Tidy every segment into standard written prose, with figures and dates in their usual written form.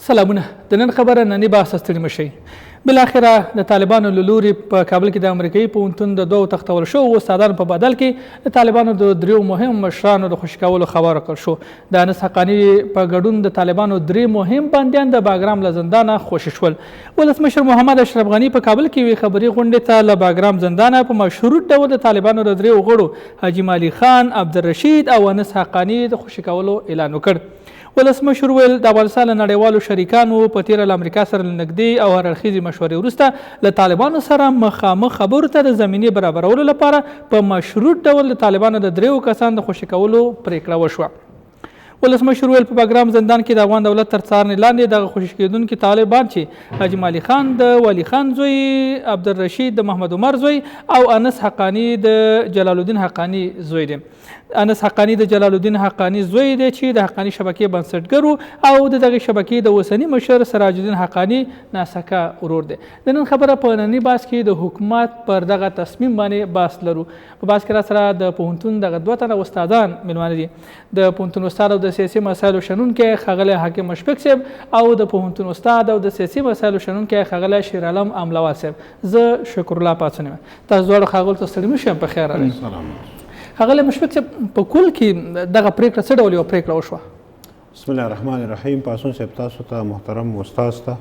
سلامونه. د نن خبره نننی بحث ستړي مشئ. بالاخره د طالبانو له لوري په کابل کې د امریکایي پوهنتون د 2 تختول شوو استادانو په بدل کې د طالبانو د 3 مهم مشرانو د خوشي کولو خبر ورکړل شو. د انس حقاني په ګډون د طالبانو 3 مهم بندیان د باګرام له زندانه خوشي شول. ولسمشر محمد اشرف غني په کابل کې وی خبري غونډې ته له باګرام زندانه په مشروط ډول د طالبانو د 3 غړو حاجي مالي خان، عبدالرشید او انس حقاني د خوشي کولو اعلان وکړ. ولسمشر ویل د افغانستان له نړیوالو شریکانو په تیره له امریکا سره له نږدې او هر اړخیزې مشورې وروسته له طالبانو سره مخامخ خبرو ته د زمینې برابرولو لپاره په مشروط ډول د طالبانو د 3 کسانو د خوشي کولو پرېکړه وشوه. ولسمشر ویل په باګرام زندان کې د افغان دولت تر څارنې لاندې دغه خوشي کېدونکي طالبان چې حاجي مالي خان د ولی خان زوی، عبدالرشید د محمد عمر زوی او انس حقاني د جلال الدین حقاني زوی دی. انس حقاني د جلال الدین حقاني زوی دی چې د حقاني شبکې بنسټګر او د دغه شبکې د اوسني مشر سراج الدین حقاني ناسکه ورور دی. د نن خبره په ننني بحث کې د حکومت پر دغه تصمیم باندې بحث لرو. په بحث کې را سره د پوهنتون دغه 2 تنه استادان مېلمانه دي. د پوهنتون استاد او د سیاسي مسایلو شنونکی ښاغلی حاکم مشفق صاحب او د پوهنتون استاد او د سیاسي مسایلو شنونکی ښاغلی شیر عالم املوا صاحب. زه شکر الله پاڅون یم. تاسو دواړو ښاغلو ته ستړي مه شئ. په خیر راغئ. ښاغلی مشفق صاحب، په کل کې دغه پرېکړه څه ډول یوه پرېکړه وشوه؟ بسم الله الرحمن الرحیم. پاڅون صاحب، تاسو ته محترم استاد ته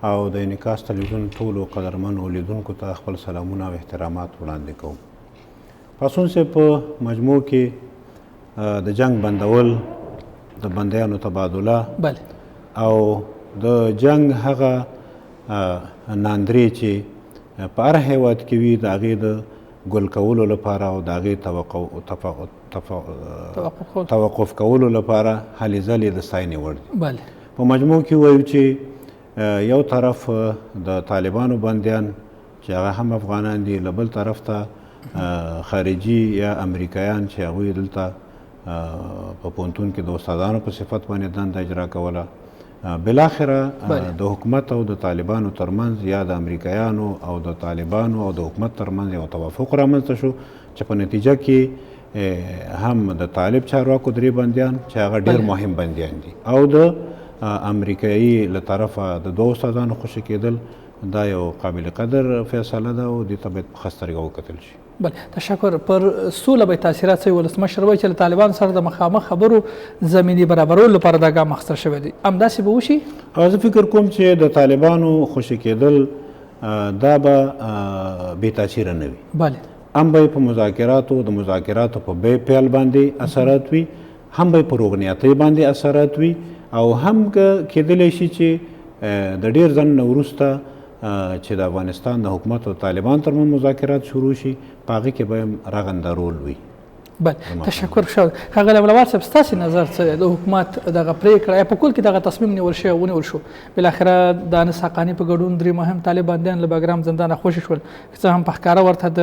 او د انعکاس تلویزیون ټولو قدرمنو لیدونکو ته خپل سلامونه او احترامات وړاندې کوم. پاڅون صاحب په مجموع کې د جنگ بندول، د بندیانو تبادله او د جنگ هغه ناندرې چې په هر هیواد کې وي د هغې د ګل کولو لپاره او د هغې توقف کولو لپاره هلې ځلې د ستاینې وړ دي. په مجموع کې وایو چې یو طرف د طالبانو بندیان چې هغه هم افغانان دي، له بل طرف ته خارجي یا امریکایان چې هغوی دلته په پوهنتون کې د استادانو په صفت باندې دنده اجرا کوله. بالاخره د حکومت او د طالبانو ترمنځ یا د امریکایانو او د طالبانو او د حکومت ترمنځ یو توافق رامنځته شو چې په نتیجه کې هم د طالب چارواکو 3 بندیان چې هغه ډېر مهم بندیان دي او د امریکایي له طرفه د 2 استادانو خوشي کېدل، دا یو قابل قدر فیصله ده او دې ته باید په ښه سترګه وکتل شي. تشکر. پر سوله به تاثیرات څه؟ ولسمشر وایي چې له طالبان سره د مخامخ خبرو زمینې برابرولو لپاره دا ګام اخیستل شوی دی. همداسې به وشي؟ زه فکر کوم چې د طالبانو خوشي کېدل دا به بې تاثیره نه وي. هم به په مذاکراتو په پیل باندې اثرات وي، هم به په روغنیاتۍ باندې اثرات وي او هم کېدلی شي چې د ډېر ځنډ نه وروسته چې د افغانستان د حکومت او طالبان ترمنځ مذاکرات شروع شي، په هغې کې به هم رغنده رول وي. تشکر. ښاغلی املوا صاحب، ستاسې نظر څه دی؟ د حکومت دغه پرېکړه یا په کل کې دغه تصمیم ونیول شو، بالاخره د انس حقاني په ګډون 3 مهم طالب بندیان له باګرام زندانه خوشي شول، څه هم په ښکاره ورته د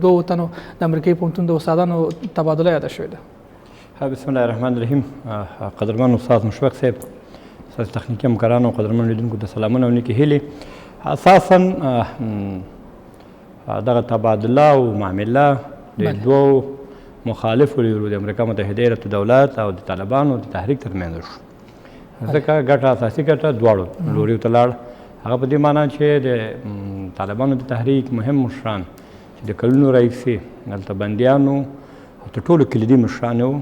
2 تنو د امریکایي پوهنتون د استادانو تبادله یاده شوې ده. بسم الله الرحمن الرحیم. قدرمن استاد مشفق صاحب، استاد تخنیکي همکارانو او قدرمن لیدونکو ته سلامونه او نیکې هیلې. اساسا دغه تبادله او معامله د 2 مخالفو لیدرو د امریکا متحده ایالاتو دولت او د طالبانو د تحریک ترمنځ شو. ځکه ګټه اساسي ګټه دواړو لوریو ته لاړ. هغه په دې معنا چې د طالبانو د تحریک مهم مشران چې د کلونو راهیسې دلته بندیانو او تر ټولو کلیدي مشران وو،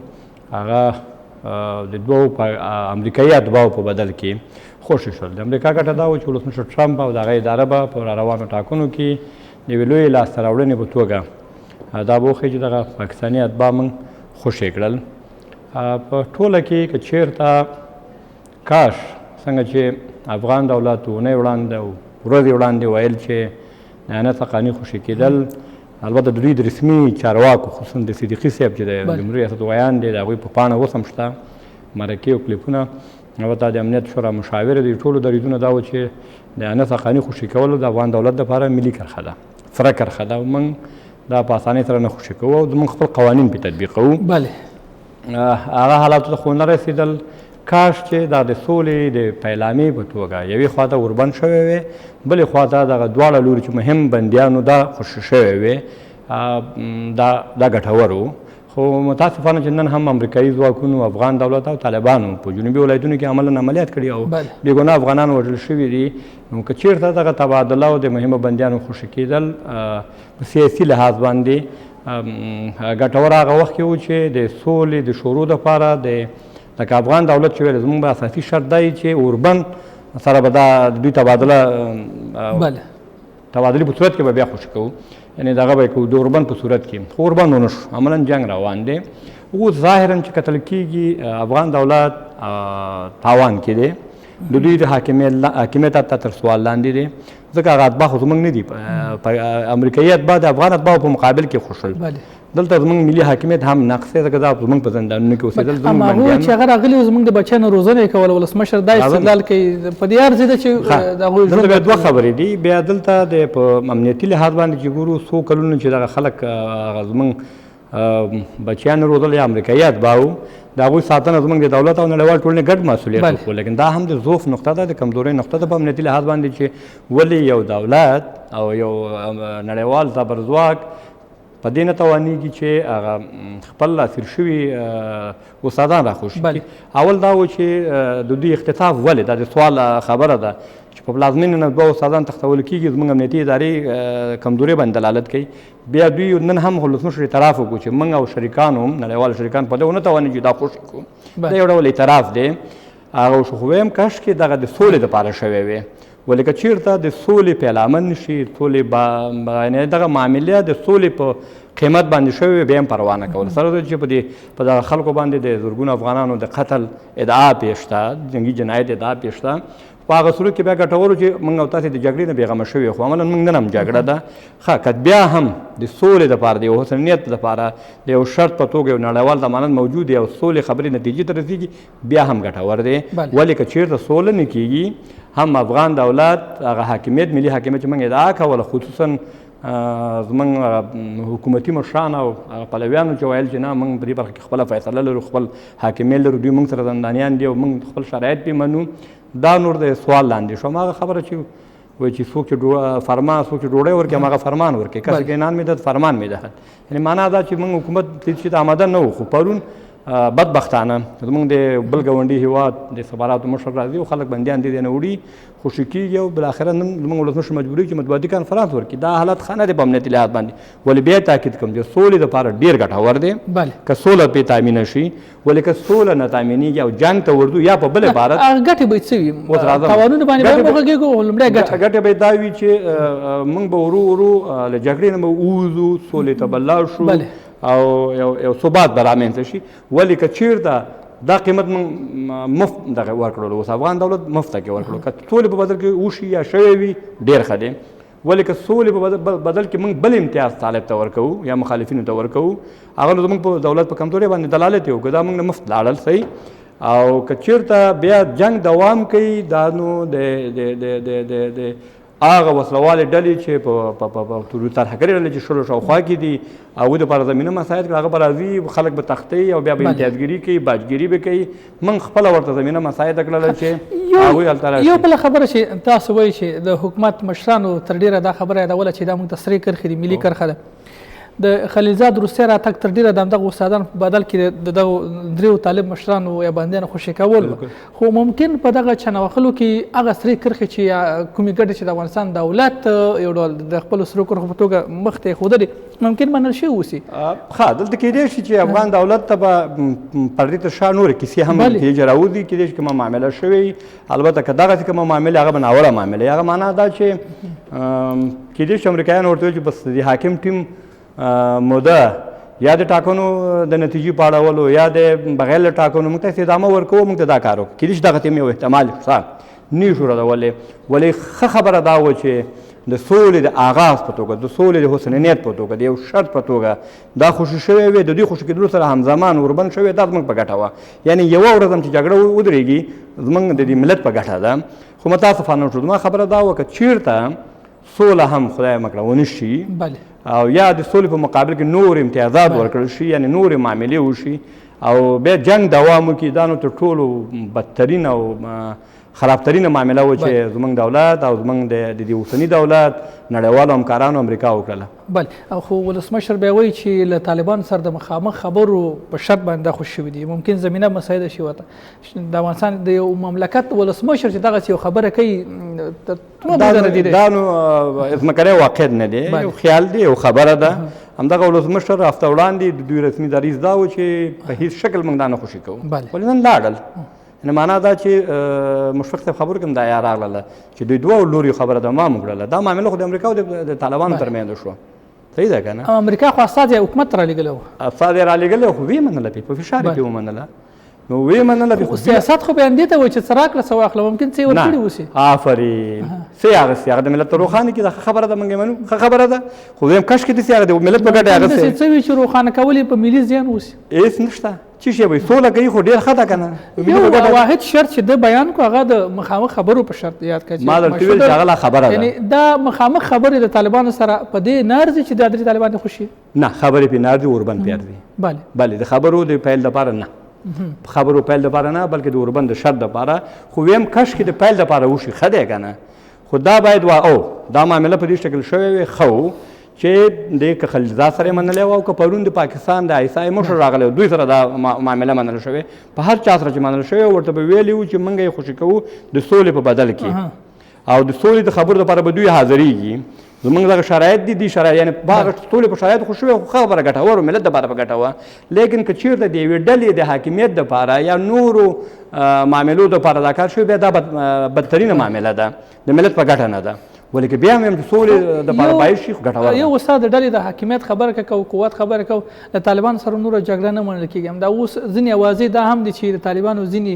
هغه د 2 امریکایي اتباعو په بدل کې خوشي شول. د امریکا ګټه دا و چې ولسمشر ټرمپ او د هغه اداره به په راروانو ټاکنو کې د یوې لویې لاسته راوړنې په توګه دا به وښیي چې دغه پاکستاني اتباع موږ خوشي کړل. په ټوله کې که چېرته کاش څنګه چې افغان دولت اونۍ وړاندې او ورځې وړاندې ویل چې د انس حقاني خوشي کېدل، البته د دوی د رسمي چارواکو خصوصا د صدیقي صاحب چې د جمهوري ریاست ویان دی، د هغوی په پاڼه اوس هم شته مرکې او کلیپونه، البته د امنیت شورا مشاور دی. ټولو دریځونه دا و چې د انس حقاني خوشي کولو د افغان دولت لپاره ملي کرښه ده، سره کرښه ده، موږ دا په اسانۍ سره نه خوشي کوو او موږ خپل قوانین پرې تطبیقوو. هغه حالاتو ته خو نه رسېدل. کاش چې دا د سولې د پیلامې په توګه یوې خوا ته وربند شوی وی، بلې خوا ته دغه دواړه لوري چې مهم بندیانو دا خوشي شوی وی، دا ګټور و. خو متاسفانه چې نن هم امریکایي ځواکونو افغان دولت او طالبانو په جنوبي ولایتونو کې عملاً عملیات کړي او بېګناه افغانان وژل شوي دي. نو که چېرته دغه تبادله او د مهمو بندیانو خوشي کېدل په سیاسي لحاظ باندې ګټور هغه وخت کې و چې د سولې د شروع دپاره لکه افغان دولت چې ویل زموږ به اساسي شرط دی چې اوربن سره به دا دوی تبادلې په صورت کې به بیا خوشي کوو، یعنی دغه به یې کوو د اوربن په صورت کې. خو اوربن ونه شو، عملاً جنګ روان دی. اوس ظاهراً چې کتل کېږي افغان دولت تاوان کې دی، د دوی د حاکمیت حتی تر سوال لاندې دی، ځکه هغه اتباع خو زموږ نه دي. امریکایي اتباع د افغان اتباعو په مقابل کې خوشل. دلته زموږ ملي حاکمیت هم نقص دی، ځکه دا زموږ په زندانونو کې اوسېدل زموږ بندیان چې هغه راغلي زموږ د بچیانو روزنه یې کوله. ولسمشر دا استدلال کوي په دې ارزي ده چې دلته بیا دوه خبرې دي. بیا دلته د په امنیتي لحاظ باندې چې ګورو څو کلونه چې دغه خلک زموږ بچیان روزل یا امریکایي اتباعو د هغوی ساتنه زموږ د دولت او نړیوال ټولنې ګډ مسؤلیت و. لیکن دا هم د ضعف نقطه ده، د کمزورۍ نقطه ده په امنیتي لحاظ باندې چې ولې یو دولت او یو نړیوال زبرځواک په دې نه توانېږي چې هغه خپل اسیر شوي استادان راخوشي کړي. اول دا و چې د دوی اختطاف ولې، دا د سوال خبره ده چې په پلازمینې نه دوه استادان تښتول کېږي، زموږ امنیتي ادارې کمزورۍ باندې دلالت کوي. بیا دوی نن هم ولسمشر اعتراف وکړو چې موږ او شریکان هم نړیوال شریکان په دې ونه توانېږي چې دا خوشي کړو. دا یو ډول اعتراف دی. هغه شو خو ویم کاش کې دغه د سولې دپاره شوی وی، ولې که چېرته د سولې پیلامن نشي، سولې یعنې دغه معاملې د سولې په قیمت باندې شوی وي، بیا هم پروا نه کول. سره ده چې په دغه خلکو باندې د زرګونو افغانانو د قتل ادعا پیش ده، جنګي جنایت ادعا پیش ده. په هغه صورت کې بیا ګټور چې موږ او تاسې د جګړې نه بېغمه شوي، خو عملاً موږ نن هم جګړه ده. ښه که بیا هم د سولې دپاره د یو حسنیت دپاره د یو شرط په توګه یو نړیوال ضمانت موجود دی او سولې خبرې نتیجې ته رسېږي، بیا هم ګټور دی. ولې که چېرته سوله نه کېږي، هم افغان دولت هغه حاکمیت ملي حاکمیت چې موږ ادعا کوله، خصوصاً زموږ حکومتي مشران او پلویانو چې ویل چې نه موږ په دې برخه کې خپله فیصله لرو، خپل حاکمیت لرو، دوی موږ سره زندانیان دي او موږ خپل شرایط پې منو، دا نور د سوال لاندې شو. هماغه خبره چې وایي چې څوک چې فرمان څوک چې ډوډۍ ورکړي هماغه فرمان ورکړي، کس کې انان میدهد فرمان میدهد. یعنې معنا دا چې موږ حکومت چې ته آماده نه وو. خو پرون بدبختانه زموږ د بل ګاونډي هېواد د سفاراتو مشر راځي او خلک بندیان دي نه وړي، خوشي کېږي او بالاخره نن زموږ ولسمشر مجبوري چې مطبوعاتي کنفرانس ورکړي. دا حالت ښه نه دی په امنیتي لحاظ باندې. ولې بیا تاکید کوم چې سولې دپاره ډېر ګټور دی که سوله پرې تامینه شي. ولې که سوله نه تامینېږي او جنګ ته ورځو یا په بل عبارت ګټې به څه وي؟ تاوانونه باندې به هم وغږېږو. لومړی ګټې به یې دا وي چې موږ به ورو ورو له جګړې نه به ووځو، سولې ته به لاړ شو او یو ثبات به رامنځته شي. ولې که چېرته دا قیمت مفت دغه ورکړلو، اوس افغان دولت مفته کې ورکړلو، که سولې په بدل کې وشي یا شوی وي ډېر ښه دی. ولې که سولې په بدل کې موږ بل امتیاز طالب ته ورکوو یا مخالفینو ته ورکوو، هغه نو زموږ په دولت په کمزورۍ باندې دلالت یې وکړو، دا موږ نه مفت لاړل صحیح. او که چېرته بیا جنګ دوام کوي، دا نو د هغه وسلوالې ډلې چې په ترهګرې ډلې چې شلو شاوخوا کې دي، هغوی دپاره زمینه مساعد کړي، هغه به راځي خلک به تښتوي او بیا به امتیازګري کوي، باجګري به کوي. موږ خپله ورته زمینه مساعده کړله چې هغوی هلته راشي. یو بله خبره چې تاسو وایي چې د حکومت مشرانو تر ډېره دا خبره یادوله چې دا موږ ته سرې کرښې دي، ملي کرښه ده. د خلیلزاد روسیې راتګ تر ډېره د همدغه استادانو په بدل کې د دغو دریو طالب مشرانو یا بندیانو خوشي کول، خو ممکن په دغه چنوښلو کې هغه سرې کرښې چې کومې ګټې چې د افغانستان دولت یو ډول د خپلو سرو کرښو په توګه مخ ته یې ښودلې ممکن منل شوي اوسي. ښه دلته کېدای شي چې افغان دولت ته به پردې تر شا نورې کیسې هم نتیجه راوځي، کېدای شي کومه معامله شوې. البته که دغسې کومه معاملې هغه به ناوړه معاملې، هغه معنا دا چې کېدای شي امریکایان ورته وایي چې بس د حاکم ټیم موده یا د ټاکنو د نتیجې په اړولو یا د بغیر له ټاکنو موږ ته ادامه ورکوو، موږ ته دا کار وکړو. کېدای شي دغه ته یو احتمال شته نه شو ردولی. ولې ښه خبره دا وه چې د سولې د آغاز په توګه، د سولې د حسن نیت په توګه، د یو شرط په توګه دا خوشي شوی وي، د دوی خوشي کېدلو سره همزمان اوربند شوی، دا زموږ په ګټه وه. یعنې یوه ورځ هم چې جګړه ودرېږي زموږ د دې ملت په ګټه ده. خو متاسفانه شو زما خبره دا وه که چېرته سوله هم خدای مکړه ونه شي او یا د سولې په مقابل کې نور امتیازات ورکړل شي، یعنې نورې معاملې وشي او بیا جنګ دوام وکړي، دا نو تر ټولو بدترین او خرابترینه معامله و چې زموږ دولت او زموږ د دې اوسني دولت نړیوالو همکارانو امریکا وکړله. بله، خو ولسمشر بیا وایي چې له طالبانو سره د مخامخ خبرو په شرط باندې دا خوش شوي دي، ممکن زمینه مساعده شي ورته. د افغانستان د یو مملکت ولسمشر چې دغسې یو خبره کوي دا نو ځمکنی واقع نه دی، یو خیال دی، یو خبره ده. همدغه ولسمشر هفته وړاندې د دوی رسمي دریځ دا و چې په هیڅ شکل موږ دا نه خوشي کوو، ولې نن لاړل. یعنې معنا دا چې مشفق صاحب خبرو کې هم دا یا راغله چې دوی دوه لوریو خبره ده ما وکړله. دا معامله خو د امریکا او د طالبانو ترمنځ شوه، صحیح ده که نه؟ امریکا خو استازی حکومت رالیږلی و، استازی یې رالیږلی و، خو ویې منله په فشار کې ومنله. نو ویې منله خو سیاست خو بیا همدې ته وایي چې څه راکړه څه واخله، ممکن څه یې ورکړي اوسي. آفرین، څه یې اخېستې هغه د ملت په روښانه کې ده، ښه خبره ده، موږ یې منو، ښه خبره ده. خو دویم کش کې داسې هغه د ملت په ګټه یې اخېستی څه وي چې روښانه کول یې په ملي زیان اوسي. هېڅ نشته، څه شی به سوله کوي خو ډېر ښه ده که نه. یو واحد شرط چې ده بیان کړو هغه د مخامخ خبرو په شرط یاد کړه. ما درته ویل چې هغه لا خبره ده، یعنې دا مخامخ خبرې د طالبانو سره په دې نه ارزي چې دا درې طالبان دې خوشي؟ نه، خبرې پرې نه ارزي، اوربند پرې ارزي. بلې د خبرو د پیل دپاره نه، خبرو پیل دپاره نه، بلکې د اوربند د شرط دپاره. خو ویم کش کې د پیل دپاره وشي، ښه دی که نه؟ خو دا باید دا معامله په دې شکل شوې وي ښه چې د که خلیلزاد سره یې منلی وه او که پرون د پاکستان د آیسای مشر راغلی و دوی سره دا معامله منله شوې، په هر چا سره چې منله شوې ورته به ویلي وو چې موږ یې خوشي کوو د سولې په بدل کې، او د سولې د خبرو دپاره به دوی حاضرېږي. زموږ دغه شرایط دي، دې شرایط یعنې هغه ټولې په شرایطو خو شوې، خو خبره ګټوره و، ملت دپاره په ګټه وه. لیکن که چېرته د یوې ډلې د حاکمیت دپاره یا نورو معاملو دپاره دا کار شوی، بیا دا بدترینه معامله ده، د ملت په ګټه نه ده. ولې که بیا هم یم چې سولې دپاره باید شي خو ګټوره. یو استاد د ډلې د حاکمیت خبره کوو، قوت خبره کوو، د طالبانو سره نوره جګړه نه منل کېږي. همدا اوس ځینې اوازې دا هم دي چې د طالبانو ځینې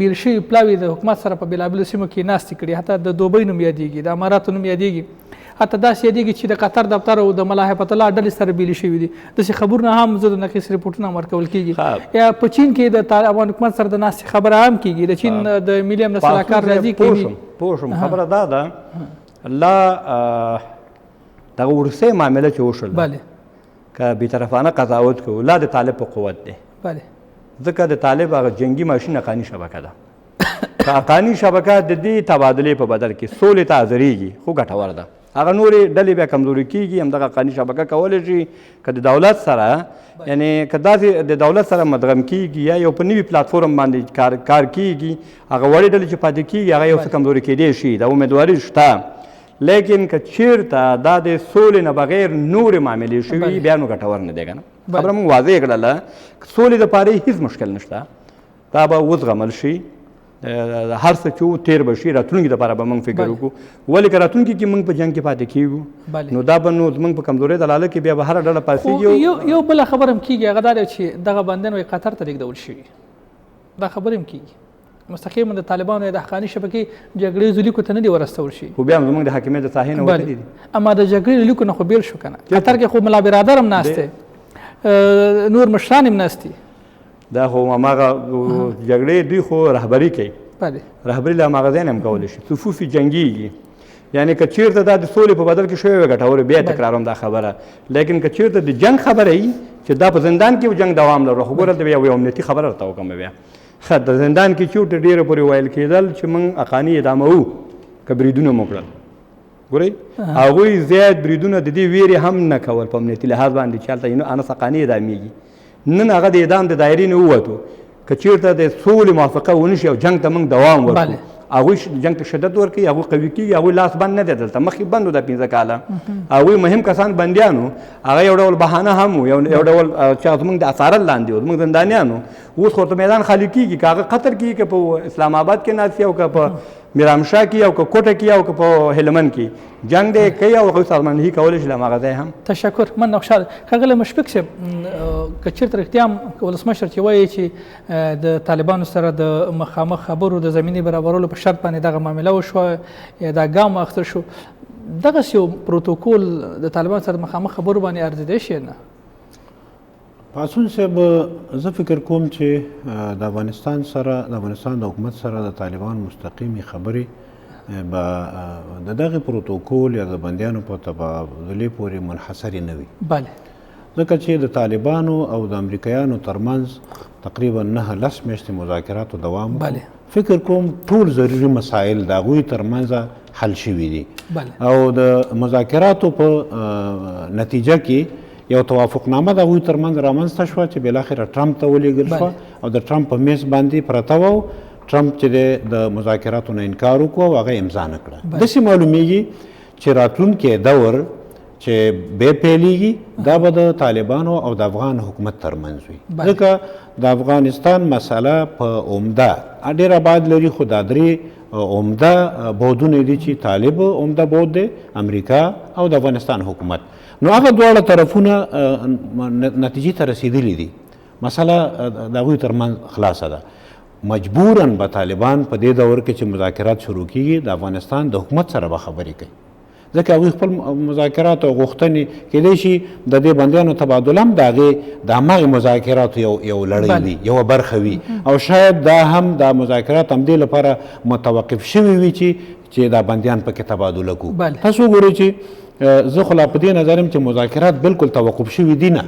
بیل شوي پلاوي د حکومت سره په بېلابېلو سیمو کې ناستې کړي، حتی د دوبۍ نوم یادېږي، د اماراتو نوم یادېږي، حتی داسې یادېږي چې د قطر دفتر او د ملاحفت الله ډلې سره بیلې شوي دي. داسې خبرونه هم زه د نقیص رپورټونه ورکول کېږي. یا په چین کې د افغان حکومت سره د ناستې خبره هم کېږي، د چین د ملي امنیت سلاکار راځي کوي. پوه شوم، خبره دا ده لا دغه وروستۍ معامله چې وشول که بېطرفانه قضاوت کوو، لا د طالب په قوت دی، ځکه د طالب هغه جنګي ماشین حقاني شبکه ده. که حقاني شبکه د دې تبادلې په بدل کې سولې ته حاضرېږي خو ګټوره ده، هغه نورې ډلې بیا کمزوري کېږي. همدغه حقاني شبکه کولی شي که د دولت سره، یعنې که داسې د دولت سره مدغم کېږي یا یو په نوي پلاتفورم باندې کار کېږي، هغه وړې ډلې چې پاتې کېږي هغه یو څه کمزوري کېدی شي، دا امیدواري شته. لیکن که چېرته دا د سولې نه بغیر نورې معاملې شوي بیا نو ګټور نه دی که نه. خبره موږ واضح کړله، سولې دپاره هېڅ مشکل نشته، دا به وزغمل شي، هر څه چې تیر به شي، راتلونکي دپاره به موږ فکر وکړو. ولې که راتلونکي کې موږ په جنګ کې پاتې کېږو نو دا به نو زموږ په کمزورۍ دلاله کې بیا به هره ډله پاڅېږي. یو بله خبره هم کېږي، هغه دا دی چې دغه بندیان وایي قطر ته لېږدول شوي، دا خبرې هم کېږي. مستقیما د طالبانو یا د حقاني شبکې جګړې لیکو ته نه دي ورستول شي، خو بیا هم زموږ د حاکمیت د ساحې نه وتلي دي. اما د جګړې لیکو نه خو بیل شو که نه. قطر کې خو ملا برادر هم ناست دی، نور مشران هم ناست دي. دا خو هماغه جګړې دوی خو رهبري کوي، رهبري له هماغه ځای نه هم کولی شي، صفوفي جنګېږي. یعنې که چېرته دا د سولې په بدل کې شوې وي ګټوره، بیا تکراروم دا خبره. لیکن که چېرته د جنګ خبره وي چې دا په زندان کې جنګ دوام لرو، خو ګوره بیا یو امنیتي خبره راته وکړم. بیا ښه د زندان کې چې ډېره پورې ویل کېدل چې موږ حقاني اداموو که بریدونه مو کړل، ګورئ هغوی زیات بریدونه د دې ویرې هم نه کول په امنیتي لحاظ باندې چې هلته انس حقاني ادامېږي. نن هغه د اعدام د دایرې نه ووتو، که چېرته د سولې موافقه ونه شي او جنګ ته موږ دوام ورکړو، هغوی جنګ ته شدت ورکوي، هغوی قوي کېږي، هغوی لاس بند نه دی دلته، مخکې بند و دا 15 کاله. هغوی مهم کسان بندیانو، هغه یو ډول بهانه هم و، یو ډول چې زموږ د اسارت لاندې و، زموږ زندانیانو. اوس خو ورته میدان خالي کېږي، که هغه قطر کېږي که په اسلام آباد کې ناست او که په میرامشاه کې او که کوټه کې او که په هلمند کې جنګ دی کوي او هغوی سازماندهي کولی شي له هماغه ځای هم. تشکر، من خوشحاله. ښاغلی مشفق صاحب، که چېرته رښتیا هم ولسمشر چې وایي چې د طالبانو سره د مخامخ خبرو د زمینې برابرولو په شرط باندې دغه معامله وشوه یا دا ګام واخیستل شو، دغسې یو پروتوکول د طالبانو سره د مخامخ خبرو باندې ارزېدی شي نه؟ پاڅون صاحب، زه فکر کوم چې د افغانستان سره، د افغانستان د حکومت سره د طالبان مستقیمې خبرې به د دغه پروتوکول یا د بندیانو په تبادلې پورې منحصرې نه وي. ځکه چې د طالبانو او د امریکایانو ترمنځ تقریبا 9-10 میاشتې مذاکراتو دوام فکر کوم ټول ضروري مسایل د هغوی ترمنځ حل شوي دي او د مذاکراتو په نتیجه کې یو توافقنامه د هغوی ترمنځ رامنځته شوه چې بالاخره ټرمپ ته ولیږل شوه او د ټرمپ په میز باندې پرته وه. ټرمپ چې دی د مذاکراتو نه انکار وکړو او هغه امضا نه کړه. داسې معلومیږي چې راتلونکی دور چې بیا پیلیږي دا به د طالبانو او د افغان حکومت ترمنځ وي. ځکه د افغانستان مسله په عمده ډېر آباد لري خو دا درې عمده بودونه دي چې طالب عمده بود دی، امریکا او د افغانستان حکومت. نو هغه دواړه طرفونه نتیجې ته رسېدلي دي، مسله د هغوی ترمنځ خلاصه ده. مجبوراً به طالبان په دې دور کې چې مذاکرات شروع کیږي د افغانستان د حکومت سره به خبرې کوي، ځکه هغوی خپل مذاکرات او غوښتنې کیدای شي د دې بندیانو تبادله هم د هغې د هماغې مذاکراتو یو لړۍ وي، یوه برخه وي او شاید دا هم دا مذاکرات همدې لپاره متوقف شوي وي چې دا بندیان پکې تبادله کړو. تاسو وګورئ چې زه خو لا په دې نظر یم چې مذاکرات بالکل توقف شوي دي نه،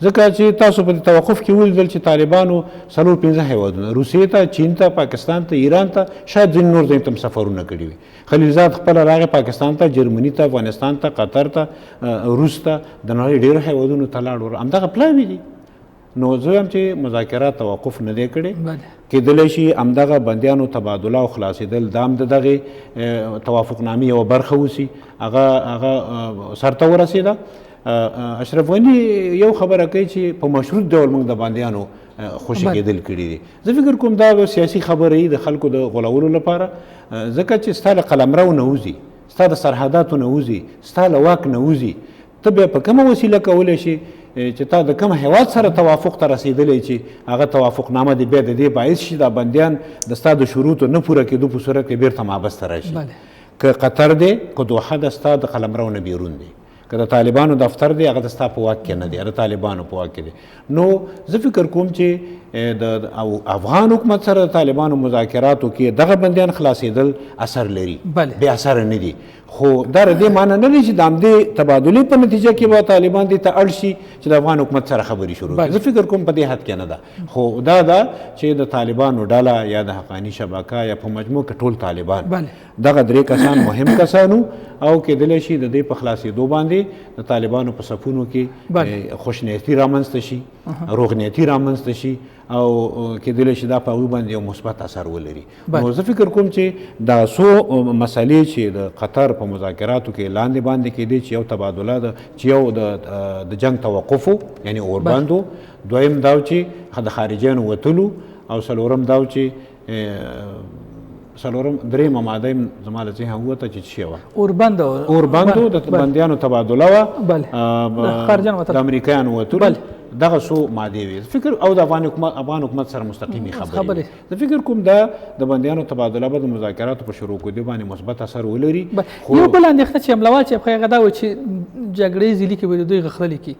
ځکه چې تاسو په توقف کې ولیدل چې طالبانو 4-5 هیوادونه روسیې ته، چین ته، پاکستان ته، ایران ته، شاید ځینې نور ځایونو ته هم سفرونه کړي وي. خلیلزاد خپله راغی پاکستان ته، جرمني ته، افغانستان ته، قطر ته، روس ته، د نړۍ ډېرو هیوادونو ته لاړ. همدغه پلاوي دي. نو زه وایم چې مذاکرات توقف نه دی کړی، کیدلی شي همدغه بندیانو تبادله او خلاصېدل دا هم د دغې توافقنامې یوه برخه اوسي، هغه سرته ورسېده. اشرف غني یو خبره کوي چې په مشروط ډول موږ د بندیانو خوشي کېدل کړي دي. زه فکر کوم دا سیاسي خبره وي د خلکو د غولولو لپاره، ځکه چې ستا له قلمرو نه وځي، ستا د سرحداتو نه وځي، ستا له واک نه وځي، ته بیا په کومه وسیله کولی شي چې تا د کوم هیواد سره توافق ته رسېدلی چې هغه توافقنامه دې بیا د دې باعث شي دا بندیان د ستا د شروطو نه پوره کېدو په صورت کې بیرته محبس ته راشي. که قطر دی، که دوحه د ستا د قلمرو نه بیرون دی، که د طالبانو دفتر دی هغه د ستا په واک کې نه دی، هغه د طالبانو په واک کې دی. نو زه فکر کوم چې د افغان حکومت سره د طالبانو مذاکراتو کې دغه بندیان خلاصېدل اثر لري، بې اثره نه دي. خو دا د دې معنی نه دی چې د همدې تبادلې په نتیجه کې به طالبان دې ته اړ شي چې د افغان حکومت سره خبرې شروع کړي. زه فکر کوم په دې حد کې نه ده، خو دا ده چې د طالبانو ډله یا د حقاني شبکه یا په مجموع کې ټول طالبان دغه درې کسان مهم کسانو او کېدلی شي د دې په خلاصېدو باندې د طالبانو په صفونو کې خوشنیتي رامنځته شي، روغنیتي رامنځته شي او کېدلی شي دا په هغوی باندې یو مثبت اثر ولري. نو زه فکر کوم چې دا څو مسلې چې د قطر په مذاکراتو کې لاندې باندې کېدی چې یو تبادله ده، چې یو د جنگ توقف یعنی اوربند، دویم دا چې د خارجیانو وتلو، او څلورم دا چې درېیمه ماده یې زما له ذهنه ووته چې څه وه، اوربندو د بندیانو تبادله وه، د امریکایانو وتلو، دغه څو مادې وي فکر، او د افغان حکومت سره مستقیمي خبرې. زه فکر کوم دا د بندیانو تبادله به د مذاکراتو په شروع کېدو باندې مثبت اثر ولري. یو بل اندېښنه چې حملوال چې هغه دا وایي چې جګړې ځیلي کې به د دوی غښتلي کړي،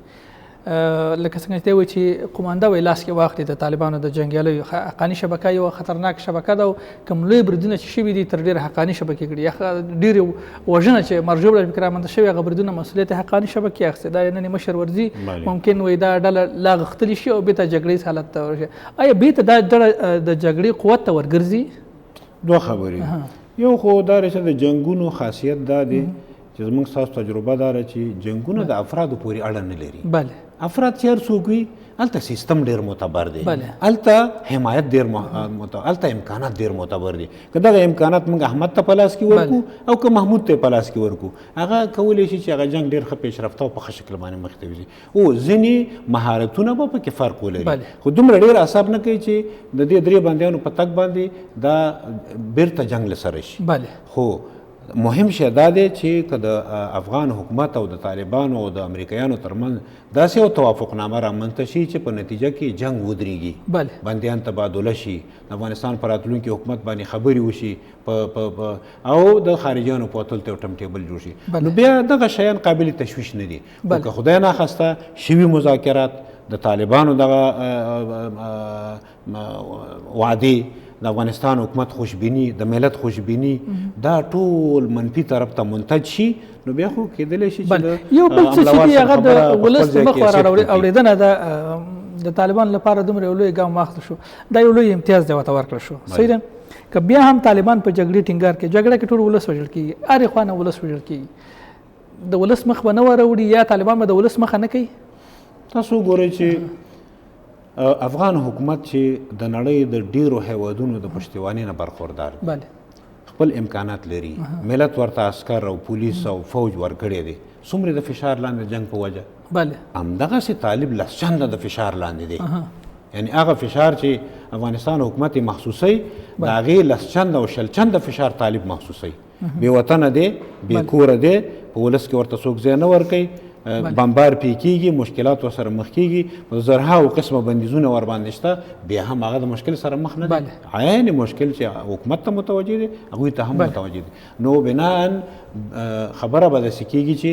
لکه څنګه چې دی وایي چې قومانده وایي لاس کې واخلي د طالبانو د جنګیالیو. حقاني شبکه یوه خطرناک شبکه ده او کوم لوی بریدونه چې شوي دي تر ډېره حقاني شبکې کړي، یا ډېرې وژنه چې مرجوع پکې رامنځته شوې هغه بریدونه مسؤلیت حقاني شبکې اخیستې. دا نن مشر ورځي ممکن وایي دا ډله لا غښتلي شي او بېرته جګړیز حالت ته ورشي. آیا بېرته دا ډله د جګړې قوت ته ورګرځي؟ دوه خبرې، یو خو دا چې د جنګونو خاصیت دا دی چې زموږ ستاسو تجربه دا ده چې جنګونه د افرادو پورې اړه نه لري. افراد چې هر څوک وي هلته سیستم ډېر معتبر دی، هلته حمایت ډېر معتبر، هلته امکانات ډېر معتبر دي. که دغه امکانات موږ احمد ته په لاس کې ورکو او که محمود ته په لاس کې ورکو، هغه کولی شي چې هغه جنګ ډېر ښه پیشرفته او په ښه شکل باندې مخ ته وځي. او ځینې مهارتونه به پکې فرق ولري، خو دومره ډېر اعصاب نه کوي چې د دې درې بندیانو په تګ باندې دا بیرته جنګ له سره شي. خو مهم شی دا دی چې که د افغان حکومت او د طالبانو او د امریکایانو ترمنځ داسې یو توافقنامه رامنځته شي چې په نتیجه کې جنګ ودرېږي، بندیان تبادله شي، د افغانستان په راتلونکي حکومت باندې خبرې وشي او د خارجیانو په وتلو ته یو ټم ټیبل جوړ شي، نو بیا دغه شیان قابل تشویش نه دي. که خدای ناخواسته شوي مذاکرات، د طالبانو دغه وعدې، د افغانستان حکومت خوشبیني، د ملت خوشبیني، دا ټول منفي طرف ته منتج شي، نو بیا خو کېدلی شي چې یو بل څه چې هغه د ولس د مخ ور اورېدنه ده د طالبان لپاره دومره یو لوی ګام واخیستل شو دا یو لوی امتیاز دی ورته ورکړل شو صحیح ده که بیا هم طالبان په جګړې ټینګار کوي جګړه کې ټول ولس وژل کېږي هرې خوا نه ولس وژل کېږي د ولس مخ به نه وروړي یا طالبان به د ولس مخه نه کوي تاسو وګورئ چې افغان حکومت چې د نړۍ د ډیرو هیوادونو د پشتیوانۍ نه برخوردار دی خپل امکانات لري ملت ورته عسکر او پولیس او فوج ورکړی دی څومره د فشار لاندې جنگ په وجه همدغسې طالب لس چنده د فشار لاندې دی یعنی هغه فشار چې افغانستان حکومت محسوسوي د هغې لس چنده او شل چنده فشار طالب محسوسوي بې وطنه دی بې کوره دی په ولس کې ورته څوک ځای نه ورکوي بمبار پې کېږي مشکلات ورسره مخ کېږي په زرهاو قسمه بندیزونه ورباندې شته بیا هم هغه د مشکل سره مخ نه دی عین مشکل چې حکومت ته متوجه دی هغوی ته هم متوجه دي نو بناً خبره به داسې کېږي چې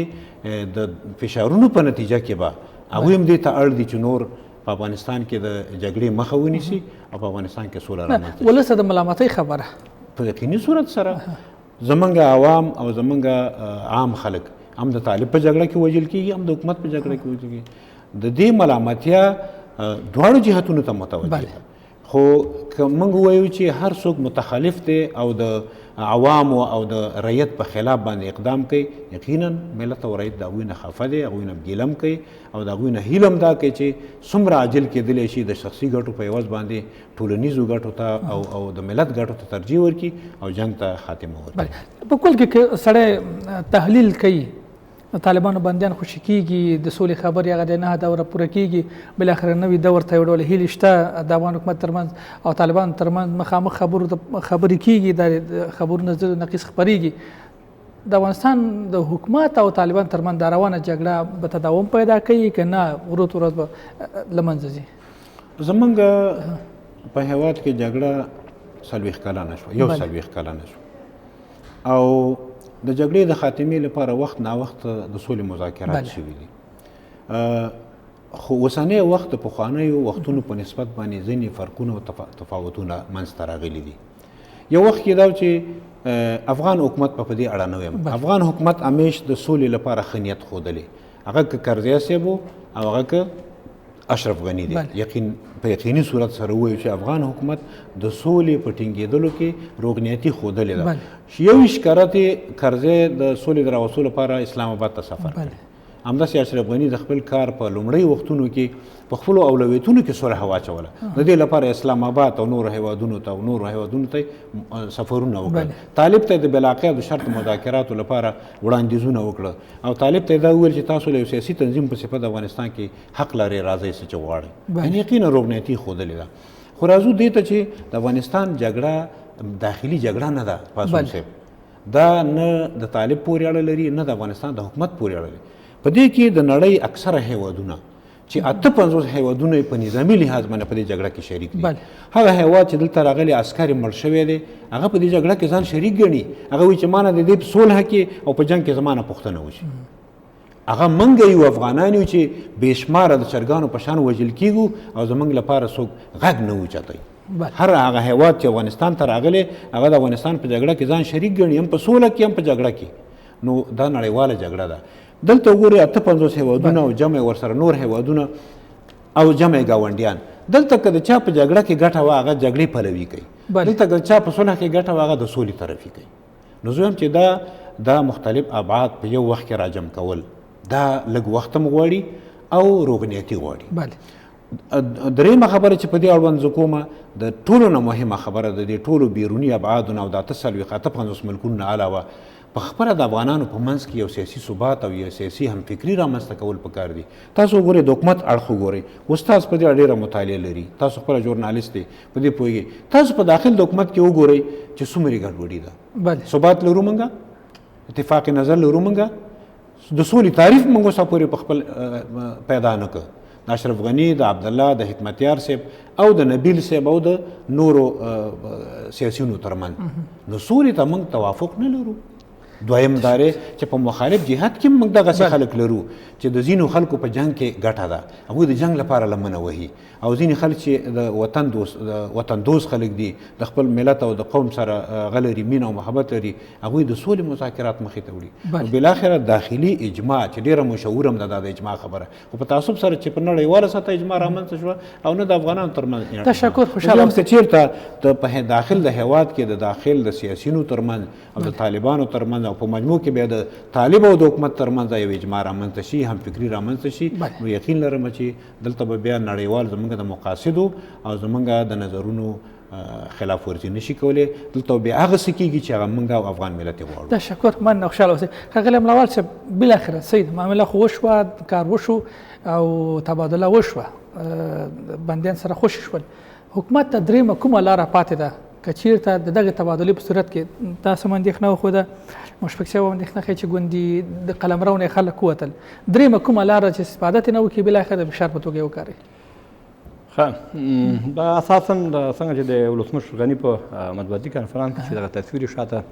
د فشارونو په نتیجه کې به هغوی هم دې ته اړ دي چې نور په افغانستان کې د جګړې مخه ونیسي او په افغانستان کې سوله رامنځته شي ولس د ملامتۍ خبره په یقیني صورت سره زمونږ عوام او زمونږ عام خلک هم د طالب په جګړه کې وژل کېږي هم د حکومت په جګړه کې وژل کېږي د دې ملامتیا دواړو جهتونو ته متوجه ده خو که موږ ووایو چې هر څوک متخلف دی او د عوامو او د رعیت په خلاف باندې اقدام کوي یقینا ملت او رعیت د هغوی نه خفه دی هغوی نه ګیله هم کوي او د هغوی نه هیله هم دا کوي چې څومره عاجل کېدلی شي د شخصي ګټو په عوض باندې ټولنیزو ګټو ته او د ملت ګټو ته ترجیح ورکړي او جنګ ته خاتمه ورکړي په کل کې سړی تحلیل کوي طالبانو بندیان خوشي کېږي د سولې خبرې هغه د 9 دوره پوره کېږي بالاخره نوي دور ته یو ډول هیلې شته د افغان حکومت ترمنځ او طالبانو ترمنځ مخامخ خبرې کېږي د خبرونو ضد نقیص خپرېږي د افغانستان د حکومت او طالبان ترمنځ دا روانه جګړه به تداوم پیدا کوي که نه ورځ ورځ به له منځه ځي زمونږ په هېواد کې جګړه 40 کلنه شوه یو 40 کلنه شوه او د جګړې د خاتمې لپاره وخت ناوخت د سولې مذاکرات شوي دي خو اوسنی وخت د پخوانیو وختونو په نسبت باندې ځینې فرقونه او تفاوتونه منځته راغلي دي یو وخت کې دا چې افغان حکومت په دې اړه نه ویم افغان حکومت همیش د سولې لپاره ښه نیت ښودلی هغه که کرزی صاحب او هغه که اشرف غنی دی په یقیني صورت سره ووایو چې افغان حکومت د سولې په ټینګېدلو کې روغنیتي ښودلې ده 21 کرته کرزی د سولې د راوستلو لپاره اسلام آباد ته سفر کړی همداسې اشرف غني د خپل کار په لومړۍ وختونو کې په خپلو اولویتونو کې صلح واچوله د دې لپاره اسلام آباد او نورو هیوادونو ته سفرونه وکړل طالب ته د بلاقیا د شرط مذاکراتو لپاره وړاندیزونه وکړه او طالب ته دا وویل چې تاسو له یو سیاسي تنظیم په صفت افغانستان کې حق لرئ راځئ څه چې غواړئ یعنې یقینا روغنیتي ښودلې ده خو راځو دې ته چې د افغانستان جګړه داخلي جګړه نه ده پاسون صاحب دا نه د طالب پورې اړه لري نه د افغانستان د حکومت پورې اړه لري په دې کې د نړۍ اکثره هیوادونه چې 58 هیوادونه په نظامي لحاظ باندې په دې جګړه کې شریک دي هغه هیواد چې دلته راغلي عسکر مړ شوی دی هغه په دې جګړه کې ځان شریک ګڼي هغه وایي چې مانه د دې په صلح کې او په جنګ کې زمانه پوښتنه وشي هغه موږ یو افغانان یو چې بې شماره د چرګانو په شان وژل کېږو او زموږ لپاره څوک غږ نه اوچتوي هر هغه هیواد چې افغانستان ته راغلی هغه د افغانستان په جګړه کې ځان شریک ګڼي هم په سوله کې هم په جګړه کې نو دا نړیواله جګړه ده دلته وګورئ 58 هیوادونه او جمع ورسره نور هیوادونه او جمع ګاونډیان دلته که د چا په جګړه کې ګټه وه هغه جګړې پلوي کوي دلته که د چا په صلح کې ګټه وه هغه د سولې طرفي کوي نو زه وایم چې دا مختلف ابعاد په یو وخت کې راجم کول دا لږ وخت هم غواړي او روغنیتي غواړي درېیمه خبره چې په دې اړوند زه کومه د ټولو نه مهمه خبره د دې ټولو بیروني ابعادو نه او د 58 ملکونو نه علاوه په خپله د افغانانو په منځ کې یو سیاسي ثبات او یو سیاسي همفکري رامنځته کول پکار دي تاسو وګورئ د حکومت اړخ وګورئ استاد په دې ډېره مطالعه لري تاسو خپله ژورنالست دی په دې پوهېږئ تاسو په داخل د حکومت کې وګورئ چې څومره ګډوډي ده ثبات لرو موږ اتفاق نظر لرو موږ د سولې تعریف موږ اوسه پورې په خپل پیدا نه کړ د اشرف غني د عبدالله د حکمتیار صاحب او د نبیل صاحب او د نورو سیاسیونو ترمنځ نو سولې ته موږ توافق نه لرو دویم دا دی چې په مخالف جهاد کې موږ دغسې خلک لرو چې د ځینو خلکو په جنګ کې ګټه ده، هغوی د جنګ لپاره لمنه وهي، او ځینې خلک چې د وطن دوست خلک دي، د خپل ملت او د قوم سره غلري مینه او محبت لري، هغوی د سولې مذاکرات مخې ته وړي. بالاخره داخلي اجماع چې ډېره مشهوره هم ده د اجماع خبره، خو په تعصب سره چې په نړیواله سطح اجماع رامنځته شوه او نه د افغانانو ترمنځ. تشکر، خوشحاله اوسئ. چېرته په داخل د هېواد کې د داخل د سیاسیونو ترمنځ او د طالبانو ترمنځ او په مجموع کې بیا د طالب او د حکومت ترمنځ یو اجماع رامنځته شي، هم فکري رامنځته شي، نو یقین لرم چې دلته به بیا نړیوال زموږ د مقاصدو او زموږ د نظرونو خلاف ورزي نشي کولی. دلته بیا هغه څه کېږي چې هغه موږ او افغان ملت یې غواړو. تشکر، مننه، خوشحاله اوسئ. ښاغلی ملاول صاحب، بالاخره سید معامله خو وشوه، کار وشو او تبادله وشوه، بندیان سره خوشي شول. حکومت ته درېیمه کومه لاره پاتې ده که چېرته د دغې تبادلې په صورت کې تاسو هم اندېښنه وښوده، مشفق صاحب هم اندېښنه ښیي چې ګوندي د قلمرو نه خلک ووتل، درېیمه کومه لاره چې استفاده ترې نه وکړي بالاخره د فشار په توګه یې وکاروي؟ دا اساساً څنګه چې د ولسمشر غني په مطبوعاتي کنفرانس کې چې دغه تصویر یې شاته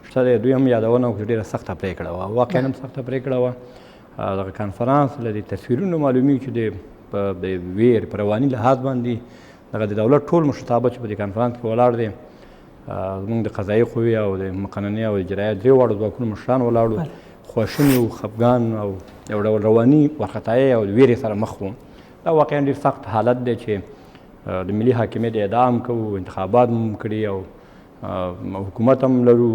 شته دی، دوی هم یادونه وکړه چې ډېره سخته پرېکړه وه، واقعا هم سخته پرېکړه وه. دغه کنفرانس له دې تصویرونو معلومیږي چې د ویر په رواني لحاظ باندې دغه د دولت ټول مشرتابه چې په دې کنفرانس کې ولاړ دی، زموږ د قضایي قوې او د مقننې او اجرایه درې واړو ځواکونو مشران ولاړ وو، خواشیني او خفګان او یو ډول رواني وارخطایۍ او د ویرې سره مخ وو. دا واقعا ډېر سخت حالت دی چې د ملي حاکمیت ادعا هم کوو، انتخابات هم کړي او حکومت هم لرو،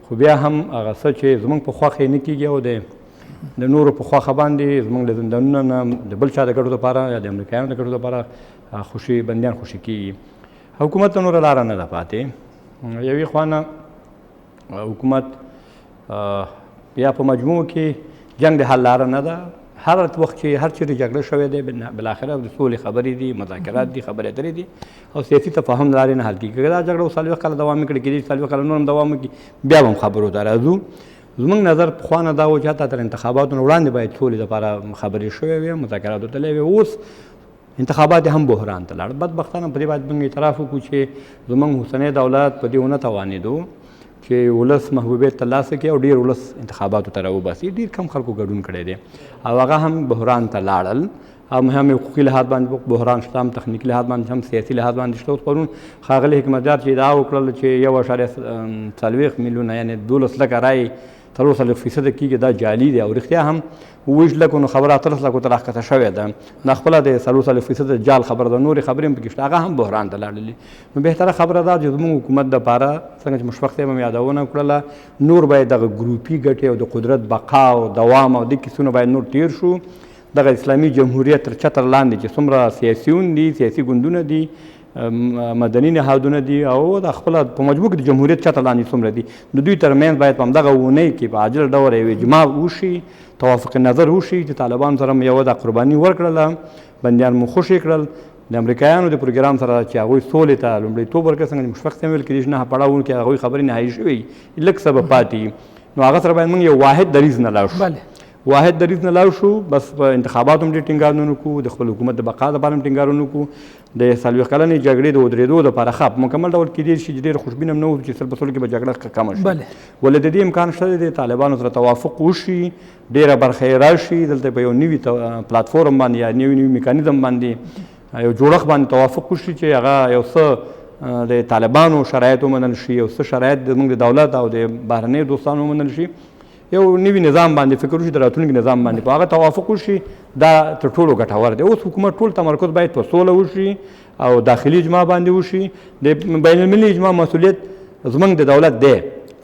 خو بیا هم هغه څه چې زموږ په خوښه یې نه کېږي او د نورو په خوښه باندې زموږ له زندانونو نه د بل چا د ګټو دپاره یا د امریکایانو د ګټو دپاره بندیان خوشي کېږي. حکومت ته نوره لاره نه ده پاتې. یوې خوا نه حکومت یا په مجموع کې جنګ د حل لاره نه ده، هر وخت چې هر چیرې جګړه شوې دی بالاخره د سولې خبرې دي، مذاکرات دي، خبرې اترې دي او سیاسي تفاهم لارې نه حل کېږي. که دا جګړه اوس 40 کاله دوام وکړي، کېدای شي 40 کاله نور هم دوام وکړي، بیا به هم خبرو ته راځو. زموږ نظر پخوا نه دا و چې حتی تر انتخاباتو نه وړاندې باید سولې دپاره خبرې شوې وي، مذاکراتو تللی وي. اوس انتخابات هم بحران ته لاړ. بدبختانه په دې باید موږ اعتراف وکړو چې زموږ اوسنی دولت په دې ونه توانېدو چې ولس محبوبیت ترلاسه کړي او ډېر ولس انتخاباتو ته راوباسي. ډېر کم خلکو ګډون کړی دی او هغه هم بحران ته لاړل. هم حقوقي لحاظ باندې بحران شته، هم تخنیکي لحاظ باندې، هم سیاسي لحاظ باندې شته. اوس پرون ښاغلي حکمتیار چې ادعا وکړل چې 1.40 میلیونه یعنې 12 لکه رایې 43% کېږي، دا جعلي دی او رښتیا هم 20 لکو نو خبره 13 لکو ته راښکته شوې ده. دا خپله د 43% جعل خبره ده، نورې خبرې هم پکې شته، هغه هم بحران ته لاړلي. نو بهتره خبره ده چې زموږ حکومت دپاره څنګه چې مشفق صاحب هم یادونه وکړله، نور باید دغه ګروپي ګټې او د قدرت بقا او دوام او دې کیسونه باید نور تیر شو. دغه اسلامي جمهوریت تر چتر لاندې چې څومره سیاسیون دي، سیاسي ګوندونه دي، مدني نهادونه دي او د خپله په مجموع کې د جمهوریت چتر لاندې څومره دي، د دوی ترمنځ باید په همدغه اونۍ کې په عاجل ډول یو اجماع وشي، توافق نظر وشي چې طالبانو سره م یوه د قرباني ورکړله، بندیان مو خوشي کړل، د امریکایانو د پروګرام سره چې هغوی سولې ته لومړیتوب ورکړی. څنګه چې مشفق صاحب ویل کېدای شي 9 پړاوونو کې هغوی خبرې نهایي شوې، لږ څه به پاتې، نو هغه سره باید موږ یو واحد دریځ نه لاړ شو. واحد دریځ نه لاړ شو، بس په انتخاباتو هم ډېر ټینګار نه وکړو، د خپل حکومت د بقا دپاره هم ټینګار ونه وکړو، د 40 کلنې جګړې د ودرېدو دپاره ښه په مکمل ډول کېدای شي چې ډېر خوشبین هم نه وو چې 100% کې به جګړه کمه شي، ولې د دې امکان شته دی د طالبانو سره توافق وشي، ډېره برخه یې راشي، دلته په یو نوي پلاتفورم باندې یا نوي میکانیزم باندې یو جوړښت باندې توافق وشي چې هغه یو څه د طالبانو شرایط ومنل شي، یو څه شرایط زموږ د دولت او د بهرنیو دوستانو ومنل شي، یو نوي نظام باندې فکر وشي، د راتلونکي نظام باندې په هغه توافق وشي. دا تر ټولو ګټور دی. اوس حکومت ټول تمرکز باید په سوله وشي او داخلي اجماع باندې وشي. د بین المللي اجماع مسؤلیت زموږ د دولت دی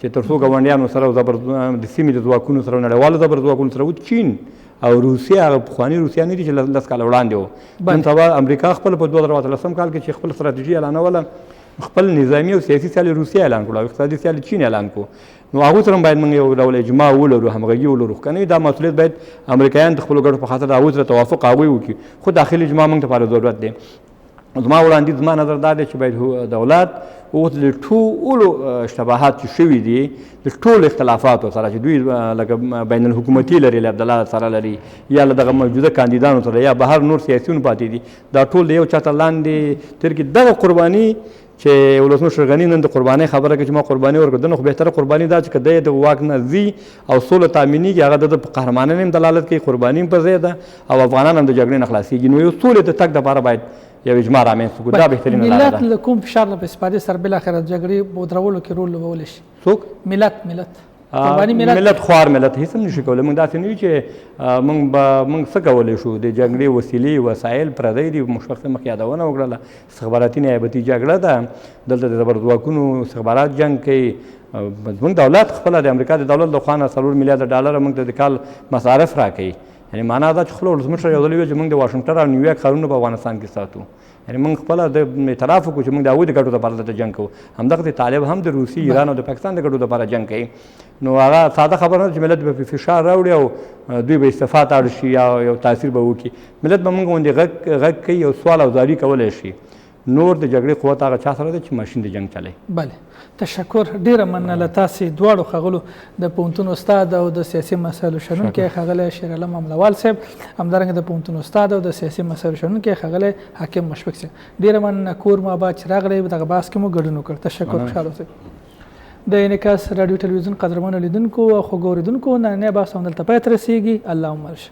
چې تر څو ګاونډیانو سره د سیمې د ځواکونو سره نړیوالو زبر ځواکونو سره چین او روسیه، هغه پخواني روسیه نه دي چې 10 کاله وړاندې وو. نن سبا امریکا خپل په 2013 کال کې چې خپل ستراتیژي اعلانوله، خپل نظامي او سیاسي سیالي روسیه اعلان کړو او اقتصادي سیالي چین اعلان کړو. نو هغوی سره هم باید موږ یو ډول اجماع ولرو، همغږي ولرو. که نه دا مسؤلیت باید امریکایان د خپلو ګټو په خاطر د هغوی سره توافق هغوی وکړي، خو داخلي اجماع موږ لپاره ضرورت دی. زما وړاندیز، زما نظر دا دی چې باید دولت اوس د ټولو اشتباهات چې شوي دي، د ټولو اختلافاتو سره چې دوی لکه بین الحکومتي لري، له عبدالله سره لري، یا له دغه موجوده کاندیدانو سره، یا بهر نور سیاسیون پاتې دي، دا ټول د یو چتر لاندې تر کې دغه قرباني چې ولسمشر غني نن د قربانۍ خبره کوي چې ما قرباني ورکړه، نو خو بهتره قرباني دا چې که دی د واک نه ځي او سوله تامینېږي، هغه د په قهرمانۍ هم دلالت کوي، قرباني هم پر ځای ده او افغانان هم د جګړې نه خلاصېږي. نو یو سولې د تګ دپاره باید یو اجماع رامنځته کړو، دا بهترینه لاره ده. ملت له کوم فشار نه په استفادې سره بالاخره جګړې ودرولو کې رول لوبولی شي؟ څوک؟ ملت قرباني ملت خوار ملت هېڅ هم نشي کولی. موږ داسې نه یو چې موږ څه کولی شو، د جګړې وسیلې وسایل پردی دي. موږ وخت مخکې یادونه وکړله، استخباراتي نیابتي جګړه ده، دلته د زبرځواکونو استخبارات جنګ کوي. زموږ دولت خپله د امریکا د دولت لخوا نه 4 میلیارډ ډالر موږ ته د کال مصارف راکوي. یعنې معنا دا چې خپله ولسمشر یو ځل وویل چې موږ د واشنګټن او نیویارک ښارونه په افغانستان کې ساتو. یعنې موږ خپله د اعتراف وکړو چې موږ د هغوی د ګټو دپاره دلته جنګ کوو. همدغسې طالب هم د روسي، ایران او د پاکستان د ګټو دپاره جنګ کوي. نو هغه ساده خبره نه ده چې ملت به فشار راوړي او دوی به استعفا ته اړ شي یا یو تاثیر به وکړي. ملت به موږ غوندې غږ کوي او سوال او زاری کولی شي. نور د جګړې قوت هغه چا سره ده چې ماشین د جنګ چلی. بله، تشکر. ډیره مننه له تاسې دواړو ښاغلو د پوهنتون استاد او د سیاسي مسایلو شنونکی ښاغلی شیر علم املوال صاحب، همدارنګه د پوهنتون استاد او د سیاسي مسایلو شنونکی ښاغلی حاکم مشفق صاحب. ډیره مننه کور مو آباد چې راغلی، دغه بحث کې مو ګډون وکړ. تشکر. خوشحاله اوسئ. د انعکاس راډیو ټلویزیون قدرمنو لیدونکو او خوږو اورېدونکو، نننی بحث همدلته پای ته رسېږي. الله مو مل شه.